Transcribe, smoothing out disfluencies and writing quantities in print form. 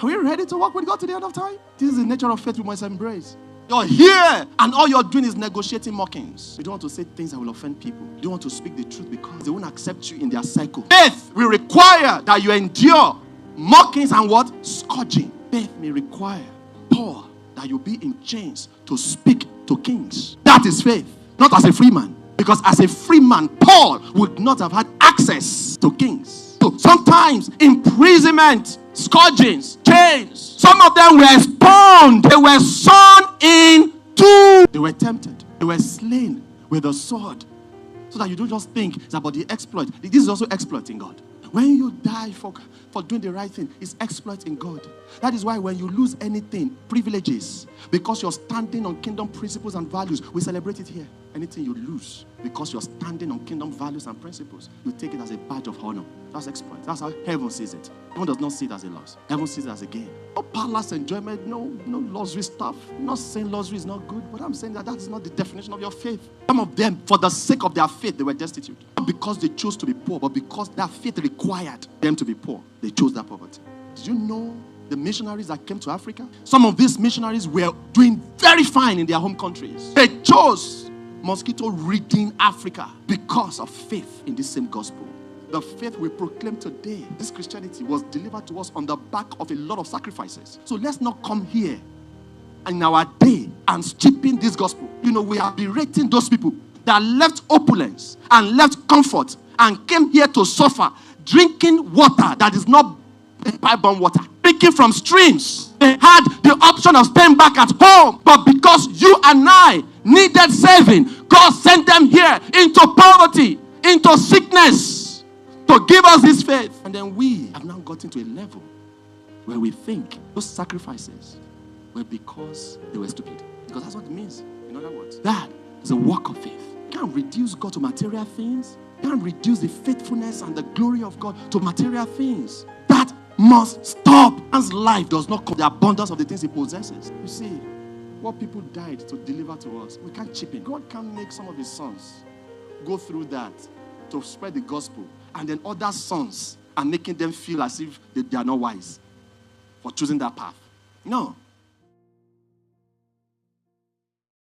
Are we ready to walk with God to the end of time? This is the nature of faith we must embrace. You're here, and all you're doing is negotiating mockings. You don't want to say things that will offend people. You don't want to speak the truth because they won't accept you in their cycle. Faith will require that you endure mockings and what? Scourging. Faith may require, Paul, that you be in chains to speak to kings. That is faith, not as a free man. Because as a free man, Paul would not have had access to kings. So sometimes imprisonment, scourgings, chains. Some of them were spawned. They were sown in two. They were tempted. They were slain with a sword. So that you don't just think it's about the exploit. This is also exploit in God. When you die for doing the right thing, it's exploit in God. That is why when you lose anything, privileges, because you're standing on kingdom principles and values, we celebrate it here. Anything you lose, because you're standing on kingdom values and principles, you take it as a badge of honor. That's exploit. That's how heaven sees it. Heaven does not see it as a loss. Heaven sees it as a gain. No palace enjoyment, no luxury stuff. I'm not saying luxury is not good, but I'm saying that is not the definition of your faith. Some of them, for the sake of their faith, they were destitute. Not because they chose to be poor, but because their faith required them to be poor. They chose that poverty. Did you know the missionaries that came to Africa? Some of these missionaries were doing very fine in their home countries. They chose mosquito ridden Africa because of faith in this same gospel. The faith we proclaim today, this Christianity, was delivered to us on the back of a lot of sacrifices. So let's not come here in our day and cheapen this gospel. We are berating those people that left opulence and left comfort and came here to suffer, drinking water that is not pipe-borne water, drinking from streams. They had the option of staying back at home, but because you and I needed saving, God sent them here into poverty, into sickness, to give us this faith. And then we have now gotten to a level where we think those sacrifices were because they were stupid. Because that's what it means. In other words, that is a work of faith. You can't reduce God to material things. You can't reduce the faithfulness and the glory of God to material things. That must stop. Man's life does not come the abundance of the things he possesses. You see, what people died to deliver to us, we can't chip in. God can make some of his sons go through that to spread the gospel, and then other sons are making them feel as if they are not wise for choosing that path. No.